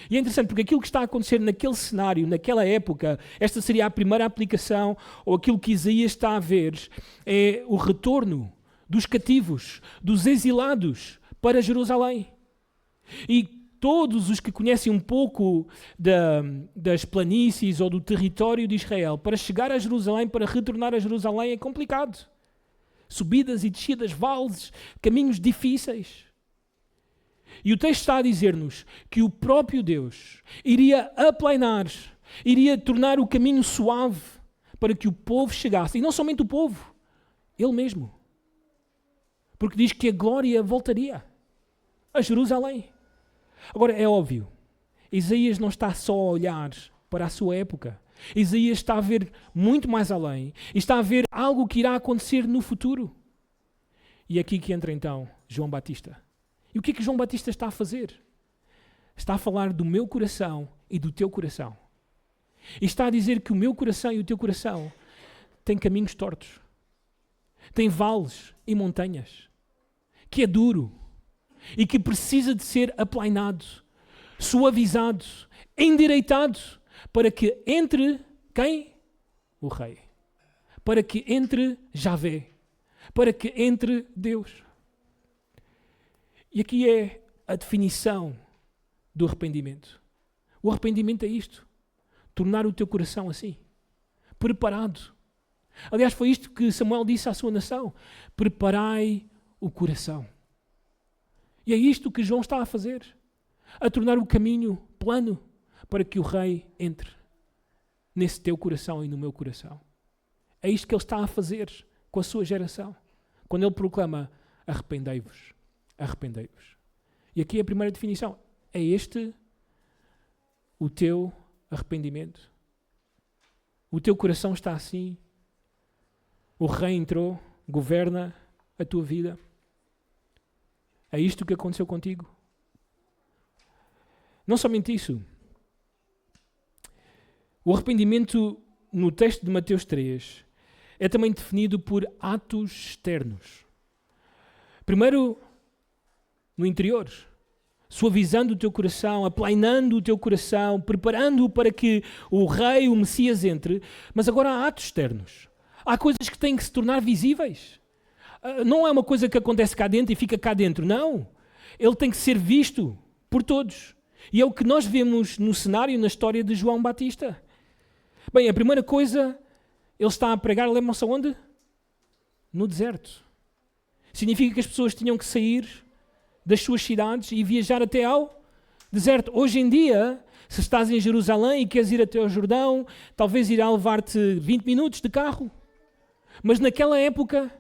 E é interessante porque aquilo que está a acontecer naquele cenário, naquela época, esta seria a primeira aplicação, ou aquilo que Isaías está a ver, é o retorno dos cativos, dos exilados para Jerusalém. E todos os que conhecem um pouco das planícies ou do território de Israel, para chegar a Jerusalém, para retornar a Jerusalém, é complicado. Subidas e descidas, vales, caminhos difíceis. E o texto está a dizer-nos que o próprio Deus iria aplainar, iria tornar o caminho suave para que o povo chegasse. E não somente o povo, ele mesmo. Porque diz que a glória voltaria a Jerusalém. Agora, é óbvio, Isaías não está só a olhar para a sua época. Isaías está a ver muito mais além e está a ver algo que irá acontecer no futuro. E é aqui que entra então João Batista. E o que é que João Batista está a fazer? Está a falar do meu coração e do teu coração. E está a dizer que o meu coração e o teu coração têm caminhos tortos, têm vales e montanhas, que é duro e que precisa de ser aplainado, suavizado, endireitado, para que entre quem? O rei. para que entre Javé, para que entre Deus. E aqui é a definição do arrependimento. O arrependimento é isto: tornar o teu coração assim, preparado. Aliás, foi isto que Samuel disse à sua nação: preparai o coração. E é isto que João está a fazer, a tornar o caminho plano para que o rei entre nesse teu coração e no meu coração. É isto que ele está a fazer com a sua geração, quando ele proclama: arrependei-vos, arrependei-vos. E aqui a primeira definição: é este o teu arrependimento? O teu coração está assim? O rei entrou, governa a tua vida? É isto que aconteceu contigo? Não somente isso. O arrependimento no texto de Mateus 3 é também definido por atos externos. Primeiro, no interior, suavizando o teu coração, aplainando o teu coração, preparando-o para que o rei, o Messias, entre. Mas agora há atos externos. Há coisas que têm que se tornar visíveis. Não é uma coisa que acontece cá dentro e fica cá dentro, não. Ele tem que ser visto por todos. E é o que nós vemos no cenário, na história de João Batista. Bem, a primeira coisa, ele está a pregar, lembram-se aonde? No deserto. Significa que as pessoas tinham que sair das suas cidades e viajar até ao deserto. Hoje em dia, se estás em Jerusalém e queres ir até ao Jordão, talvez irá levar-te 20 minutos de carro. Mas naquela época,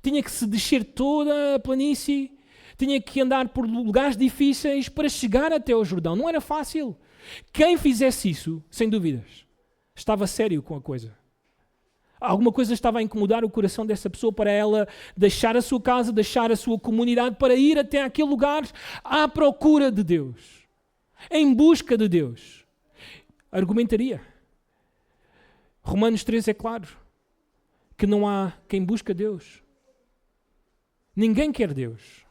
tinha que se descer toda a planície, tinha que andar por lugares difíceis para chegar até ao Jordão. Não era fácil. Quem fizesse isso, sem dúvidas, estava sério com a coisa. Alguma coisa estava a incomodar o coração dessa pessoa para ela deixar a sua casa, deixar a sua comunidade para ir até aquele lugar à procura de Deus, em busca de Deus. Argumentaria. Romanos 3 é claro que não há quem busca Deus. Ninguém quer Deus.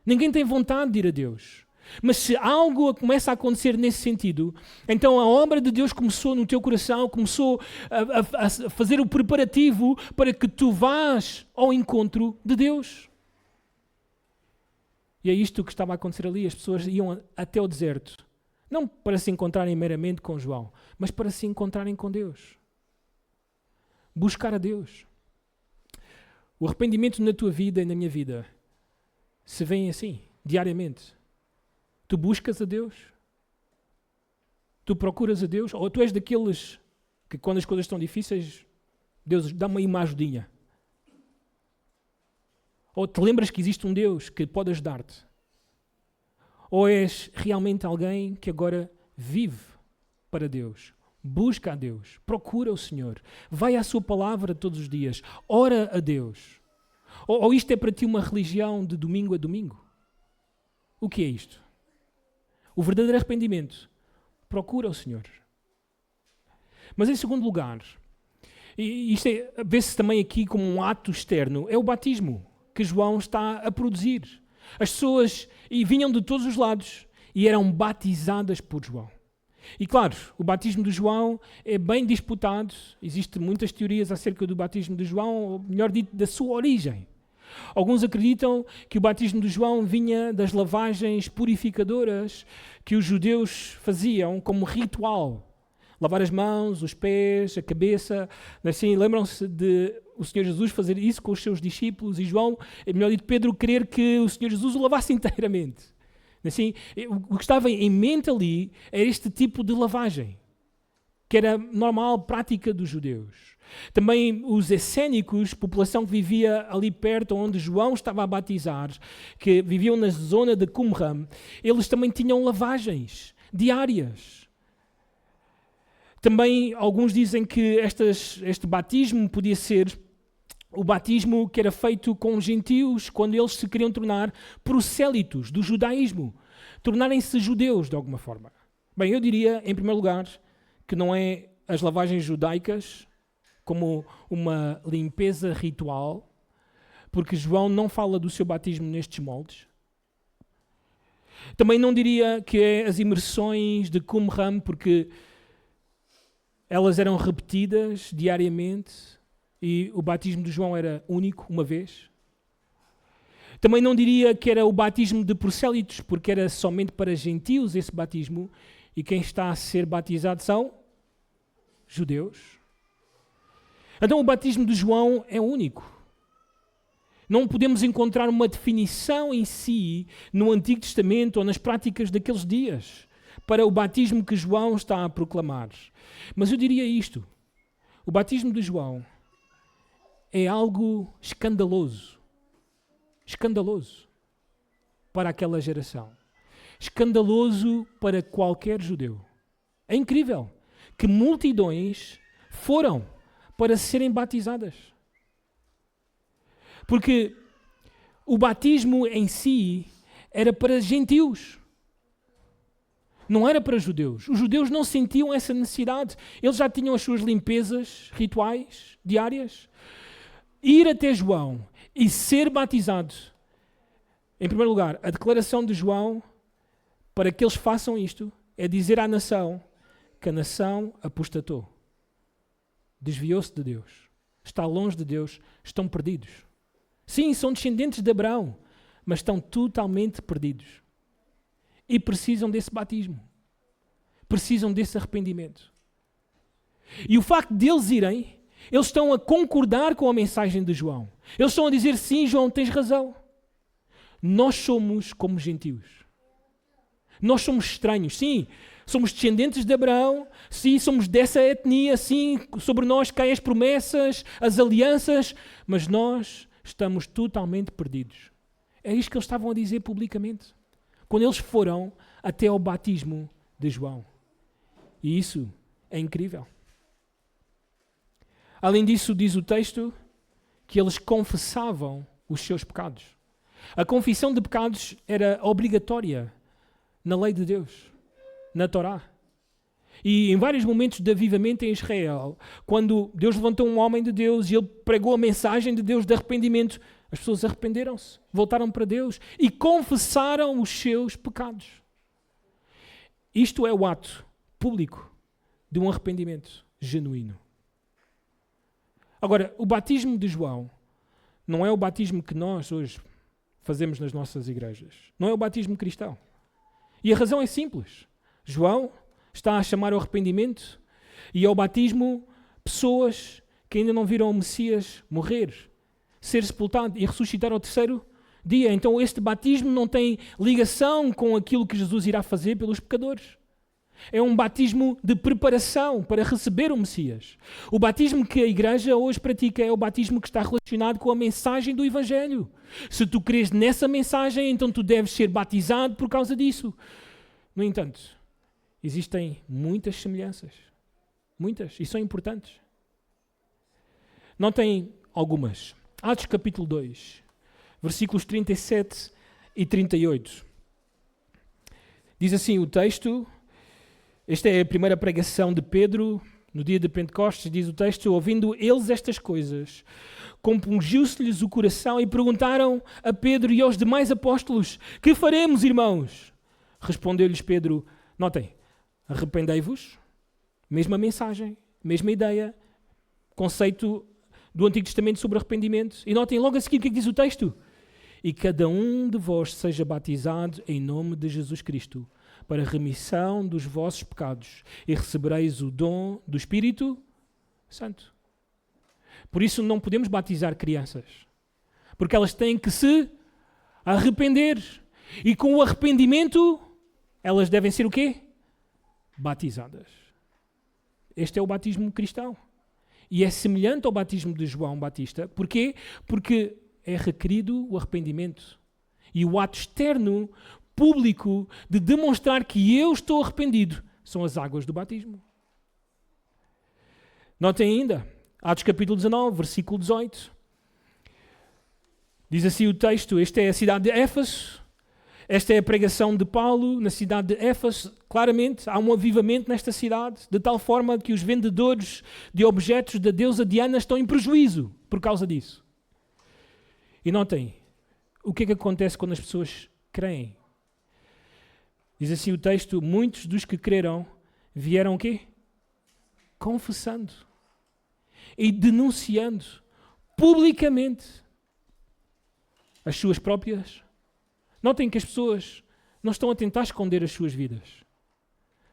Ninguém tem vontade de ir a Deus. Mas se algo começa a acontecer nesse sentido, então a obra de Deus começou no teu coração, começou a fazer o preparativo para que tu vás ao encontro de Deus. E é isto que estava a acontecer ali. As pessoas iam até o deserto, não para se encontrarem meramente com João, mas para se encontrarem com Deus. Buscar a Deus. O arrependimento na tua vida e na minha vida se vê assim, diariamente. Tu buscas a Deus? Tu procuras a Deus? Ou tu és daqueles que quando as coisas estão difíceis, Deus dá-me aí uma ajudinha? Ou te lembras que existe um Deus que pode ajudar-te? Ou és realmente alguém que agora vive para Deus? Busca a Deus, procura o Senhor, vai à sua palavra todos os dias, ora a Deus. Ou isto é para ti uma religião de domingo a domingo? O que é isto? O verdadeiro arrependimento procura o Senhor. Mas em segundo lugar, e isto vê-se também aqui como um ato externo, é o batismo que João está a produzir. As pessoas vinham de todos os lados e eram batizadas por João. E claro, o batismo de João é bem disputado, existem muitas teorias acerca do batismo de João, ou melhor dito, da sua origem. Alguns acreditam que o batismo de João vinha das lavagens purificadoras que os judeus faziam como ritual. Lavar as mãos, os pés, a cabeça. Assim, lembram-se de o Senhor Jesus fazer isso com os seus discípulos e João, melhor dito, Pedro, querer que o Senhor Jesus o lavasse inteiramente. Assim, o que estava em mente ali era este tipo de lavagem, que era normal, prática dos judeus. Também os essénicos, população que vivia ali perto onde João estava a batizar, que viviam na zona de Qumran, eles também tinham lavagens diárias. Também alguns dizem que este batismo podia ser o batismo que era feito com gentios quando eles se queriam tornar prosélitos do judaísmo, tornarem-se judeus de alguma forma. Bem, eu diria, em primeiro lugar, que não é as lavagens judaicas como uma limpeza ritual, porque João não fala do seu batismo nestes moldes. Também não diria que é as imersões de Qumran, porque elas eram repetidas diariamente, E o batismo de João era único, uma vez. Também não diria que era o batismo de prosélitos, porque era somente para gentios esse batismo, e quem está a ser batizado são judeus. Então o batismo de João é único. Não podemos encontrar uma definição em si no Antigo Testamento ou nas práticas daqueles dias para o batismo que João está a proclamar. Mas eu diria isto: o batismo de João é algo escandaloso. Escandaloso para aquela geração. Escandaloso para qualquer judeu. É incrível que multidões foram para serem batizadas. Porque o batismo em si era para gentios. Não era para judeus. Os judeus não sentiam essa necessidade. Eles já tinham as suas limpezas rituais diárias. Ir até João e ser batizado. Em primeiro lugar, a declaração de João para que eles façam isto é dizer à nação que a nação apostatou. Desviou-se de Deus. Está longe de Deus. Estão perdidos. Sim, são descendentes de Abraão, mas estão totalmente perdidos. E precisam desse batismo. Precisam desse arrependimento. E o facto de eles irem, eles estão a concordar com a mensagem de João. Eles estão a dizer, sim, João, tens razão. Nós somos como gentios. Nós somos estranhos, sim. Somos descendentes de Abraão, sim, somos dessa etnia, sim, sobre nós caem as promessas, as alianças, mas nós estamos totalmente perdidos. É isto que eles estavam a dizer publicamente, quando eles foram até ao batismo de João. E isso é incrível. Além disso, diz o texto que eles confessavam os seus pecados. A confissão de pecados era obrigatória na lei de Deus, na Torá. E em vários momentos de avivamento em Israel, quando Deus levantou um homem de Deus e ele pregou a mensagem de Deus de arrependimento, as pessoas arrependeram-se, voltaram para Deus e confessaram os seus pecados. Isto é o ato público de um arrependimento genuíno. Agora, o batismo de João não é o batismo que nós hoje fazemos nas nossas igrejas. Não é o batismo cristão. E a razão é simples. João está a chamar ao arrependimento e ao batismo pessoas que ainda não viram o Messias morrer, ser sepultado e ressuscitar ao terceiro dia. Então este batismo não tem ligação com aquilo que Jesus irá fazer pelos pecadores. É um batismo de preparação para receber o Messias. O batismo que a igreja hoje pratica é o batismo que está relacionado com a mensagem do Evangelho. Se tu crês nessa mensagem, então tu deves ser batizado por causa disso. No entanto, existem muitas semelhanças. Muitas. E são importantes. Notem algumas. Atos capítulo 2, versículos 37 e 38. Diz assim o texto. Esta é a primeira pregação de Pedro, no dia de Pentecostes, diz o texto, ouvindo eles estas coisas, compungiu-se-lhes o coração e perguntaram a Pedro e aos demais apóstolos, que faremos, irmãos? Respondeu-lhes Pedro, notem, arrependei-vos, mesma mensagem, mesma ideia, conceito do Antigo Testamento sobre arrependimento. E notem logo a seguir o que diz o texto. E cada um de vós seja batizado em nome de Jesus Cristo, para a remissão dos vossos pecados, e recebereis o dom do Espírito Santo. Por isso não podemos batizar crianças, porque elas têm que se arrepender. E com o arrependimento, elas devem ser o quê? Batizadas. Este é o batismo cristão. E é semelhante ao batismo de João Batista. Porquê? Porque é requerido o arrependimento. E o ato externo público de demonstrar que eu estou arrependido são as águas do batismo. Notem ainda, Atos capítulo 19, versículo 18. Diz assim o texto, esta é a cidade de Éfeso, esta é a pregação de Paulo na cidade de Éfeso. Claramente há um avivamento nesta cidade, de tal forma que os vendedores de objetos da deusa Diana estão em prejuízo por causa disso. E notem, o que é que acontece quando as pessoas creem? Diz assim o texto, muitos dos que creram vieram o quê? Confessando. e denunciando publicamente as suas próprias. Notem que as pessoas não estão a tentar esconder as suas vidas.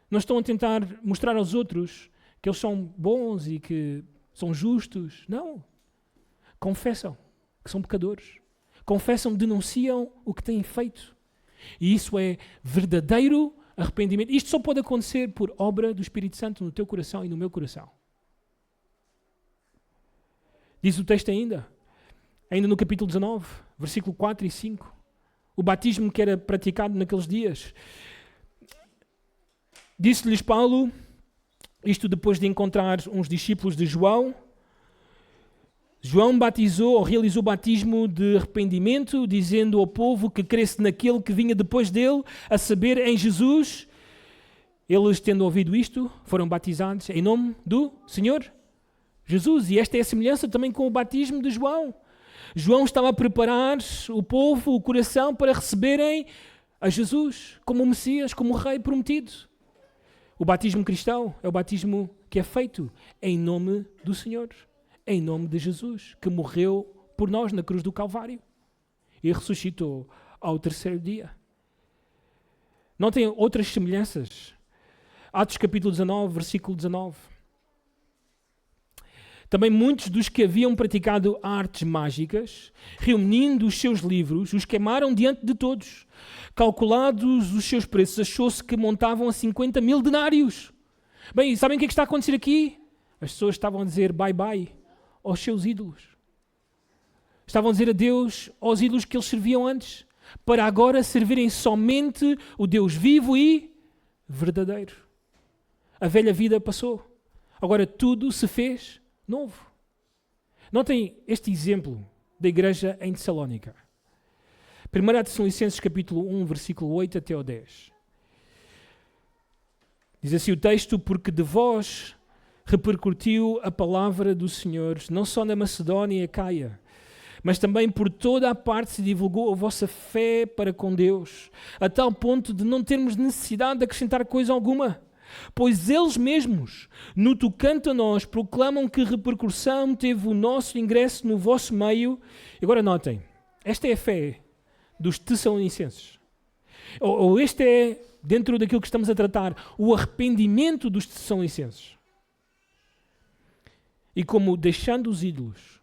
Não estão a tentar mostrar aos outros que eles são bons e que são justos. Não. Confessam que são pecadores. Confessam, denunciam o que têm feito. E isso é verdadeiro arrependimento. Isto só pode acontecer por obra do Espírito Santo no teu coração e no meu coração. Diz o texto ainda no capítulo 19, versículo 4 e 5. O batismo que era praticado naqueles dias. Disse-lhes Paulo, isto depois de encontrar uns discípulos de João. João batizou ou realizou o batismo de arrependimento, dizendo ao povo que cresce naquele que vinha depois dele, a saber, em Jesus. Eles, tendo ouvido isto, foram batizados em nome do Senhor Jesus. E esta é a semelhança também com o batismo de João. João estava a preparar o povo, o coração, para receberem a Jesus como o Messias, como o Rei prometido. O batismo cristão é o batismo que é feito em nome do Senhor, em nome de Jesus, que morreu por nós na cruz do Calvário e ressuscitou ao terceiro dia. Notem outras semelhanças. Atos capítulo 19, versículo 19. Também muitos dos que haviam praticado artes mágicas, reunindo os seus livros, os queimaram diante de todos. Calculados os seus preços, achou-se que montavam a 50.000 denários. Bem, sabem o que é que está a acontecer aqui? As pessoas estavam a dizer bye-bye aos seus ídolos. Estavam a dizer adeus aos ídolos que eles serviam antes, para agora servirem somente o Deus vivo e verdadeiro. A velha vida passou. Agora tudo se fez novo. Notem este exemplo da igreja em Tessalónica. 1 Tessalonicenses capítulo 1, versículo 8 até ao 10. Diz assim o texto: porque de vós repercutiu a palavra do Senhor, não só na Macedónia e Acaia, mas também por toda a parte se divulgou a vossa fé para com Deus, a tal ponto de não termos necessidade de acrescentar coisa alguma. Pois eles mesmos, no tocante a nós, proclamam que repercussão teve o nosso ingresso no vosso meio. Agora notem, esta é a fé dos Tessalonicenses. Ou este é, dentro daquilo que estamos a tratar, o arrependimento dos Tessalonicenses. E como, deixando os ídolos,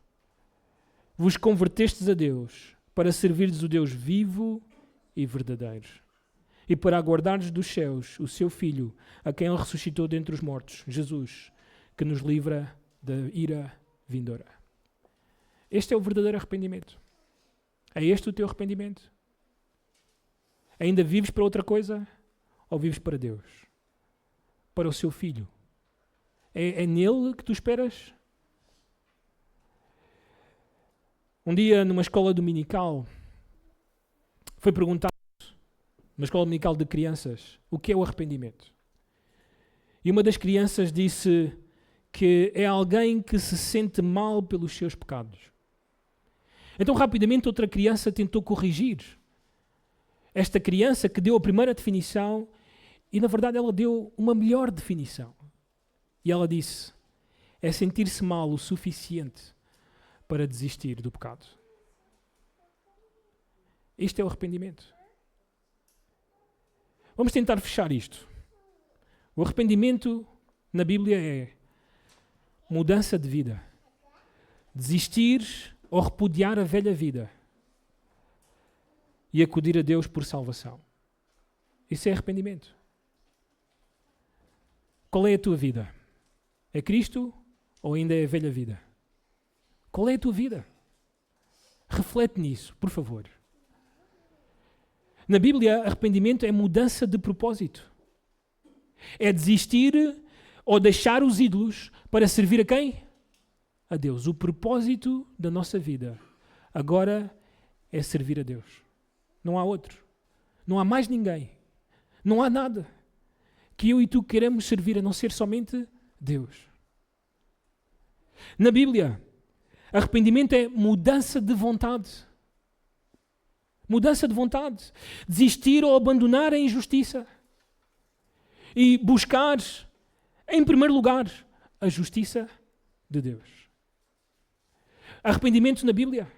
vos convertestes a Deus para servirdes o Deus vivo e verdadeiro, e para aguardardes dos céus o seu Filho, a quem ele ressuscitou dentre os mortos, Jesus, que nos livra da ira vindoura. Este é o verdadeiro arrependimento. É este o teu arrependimento? Ainda vives para outra coisa? Ou vives para Deus? Para o seu Filho? É nele que tu esperas? Um dia, numa escola dominical, foi perguntado, numa escola dominical de crianças, o que é o arrependimento. E uma das crianças disse que é alguém que se sente mal pelos seus pecados. Então, rapidamente, outra criança tentou corrigir esta criança, que deu a primeira definição, e, na verdade, ela deu uma melhor definição. E ela disse: é sentir-se mal o suficiente para desistir do pecado. Este é o arrependimento. Vamos tentar fechar isto. O arrependimento na Bíblia é mudança de vida. Desistir ou repudiar a velha vida e acudir a Deus por salvação. Isso é arrependimento. Qual é a tua vida? É Cristo ou ainda é a velha vida? Qual é a tua vida? Reflete nisso, por favor. Na Bíblia, arrependimento é mudança de propósito. É desistir ou deixar os ídolos para servir a quem? A Deus. O propósito da nossa vida agora é servir a Deus. Não há outro. Não há mais ninguém. Não há nada que eu e tu queremos servir a não ser somente Deus. Na Bíblia, arrependimento é mudança de vontade. Mudança de vontade. Desistir ou abandonar a injustiça. E buscar, em primeiro lugar, a justiça de Deus. Arrependimento na Bíblia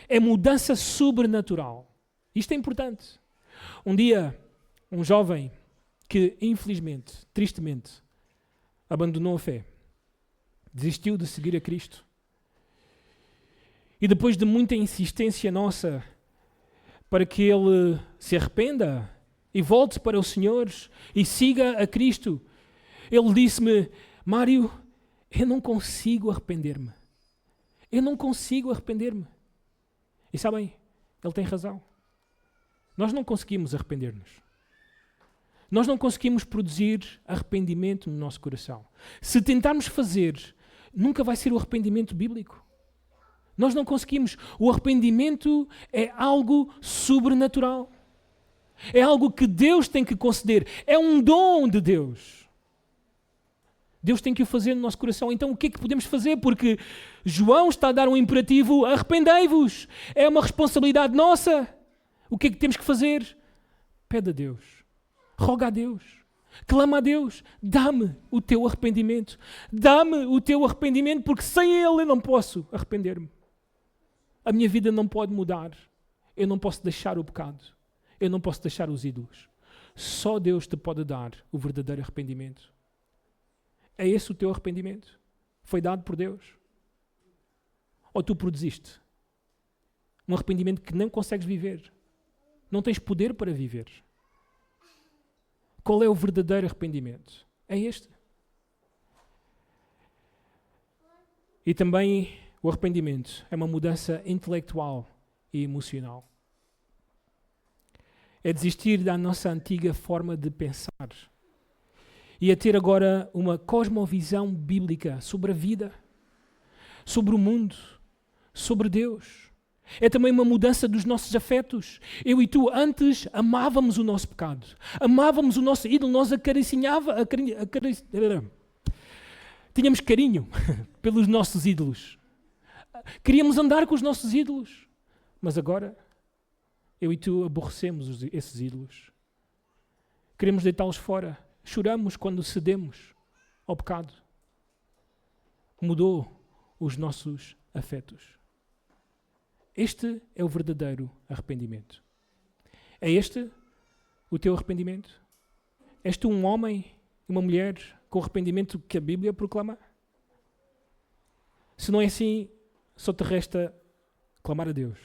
é mudança sobrenatural. Isto é importante. Um dia, um jovem que, infelizmente, tristemente, abandonou a fé, desistiu de seguir a Cristo. E depois de muita insistência nossa para que ele se arrependa e volte para o Senhor e siga a Cristo, ele disse-me: Mário, eu não consigo arrepender-me. Eu não consigo arrepender-me. E sabem, ele tem razão. Nós não conseguimos arrepender-nos. Nós não conseguimos produzir arrependimento no nosso coração. Se tentarmos fazer, nunca vai ser o arrependimento bíblico. Nós não conseguimos. O arrependimento é algo sobrenatural. É algo que Deus tem que conceder. É um dom de Deus. Deus tem que o fazer no nosso coração. Então o que é que podemos fazer? Porque João está a dar um imperativo: arrependei-vos. É uma responsabilidade nossa. O que é que temos que fazer? Pede a Deus. Roga a Deus. Clama a Deus. Dá-me o teu arrependimento. Dá-me o teu arrependimento, porque sem Ele eu não posso arrepender-me. A minha vida não pode mudar. Eu não posso deixar o pecado. Eu não posso deixar os ídolos. Só Deus te pode dar o verdadeiro arrependimento. É esse o teu arrependimento? Foi dado por Deus? Ou tu produziste um arrependimento que não consegues viver? Não tens poder para viver. Qual é o verdadeiro arrependimento? É este. E também o arrependimento é uma mudança intelectual e emocional. É desistir da nossa antiga forma de pensar e a ter agora uma cosmovisão bíblica sobre a vida, sobre o mundo, sobre Deus. É também uma mudança dos nossos afetos. Eu e tu antes amávamos o nosso pecado, amávamos o nosso ídolo, nós tínhamos carinho pelos nossos ídolos. Queríamos andar com os nossos ídolos. Mas agora, eu e tu aborrecemos esses ídolos. Queremos deitá-los fora. Choramos quando cedemos ao pecado. Mudou os nossos afetos. Este é o verdadeiro arrependimento. É este o teu arrependimento? És tu um homem e uma mulher com o arrependimento que a Bíblia proclama? Se não é assim, só te resta clamar a Deus.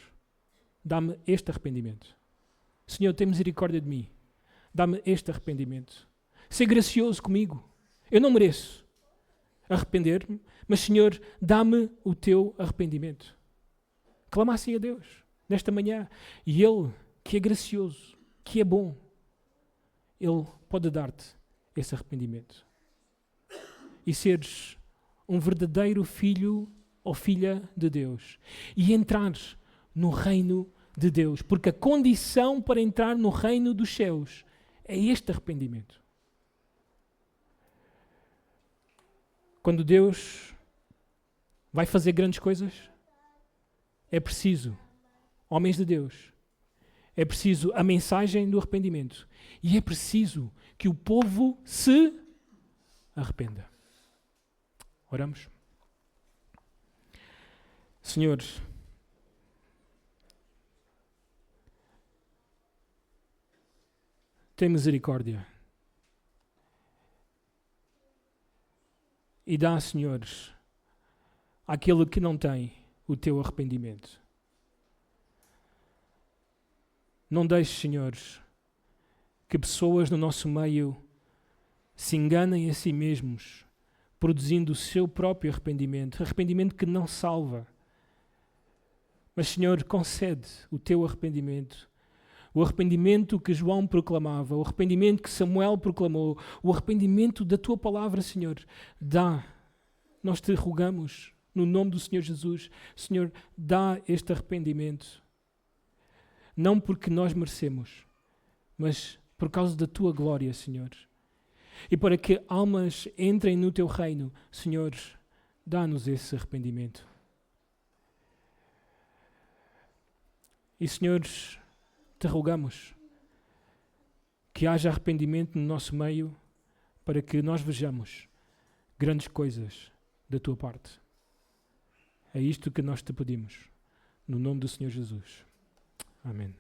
Dá-me este arrependimento. Senhor, tem misericórdia de mim. Dá-me este arrependimento. Ser gracioso comigo. Eu não mereço arrepender-me, mas Senhor, dá-me o teu arrependimento. Clama assim a Deus, nesta manhã. E Ele, que é gracioso, que é bom, Ele pode dar-te esse arrependimento. E seres um verdadeiro filho ou filha de Deus. E entrares no reino de Deus. Porque a condição para entrar no reino dos céus é este arrependimento. Quando Deus vai fazer grandes coisas, é preciso homens de Deus. É preciso a mensagem do arrependimento. E é preciso que o povo se arrependa. Oramos. Senhor, tem misericórdia. E dá, Senhor, àquele que não tem o teu arrependimento. Não deixes, Senhor, que pessoas no nosso meio se enganem a si mesmos, produzindo o seu próprio arrependimento, arrependimento que não salva. Mas, Senhor, concede o teu arrependimento, o arrependimento que João proclamava, o arrependimento que Samuel proclamou, o arrependimento da tua palavra, Senhor. Dá, nós te rogamos, no nome do Senhor Jesus, Senhor, dá este arrependimento. Não porque nós merecemos, mas por causa da tua glória, Senhor. E para que almas entrem no teu reino, Senhor, dá-nos esse arrependimento. E, Senhor, te rogamos que haja arrependimento no nosso meio para que nós vejamos grandes coisas da tua parte. É isto que nós te pedimos. No nome do Senhor Jesus. Amém.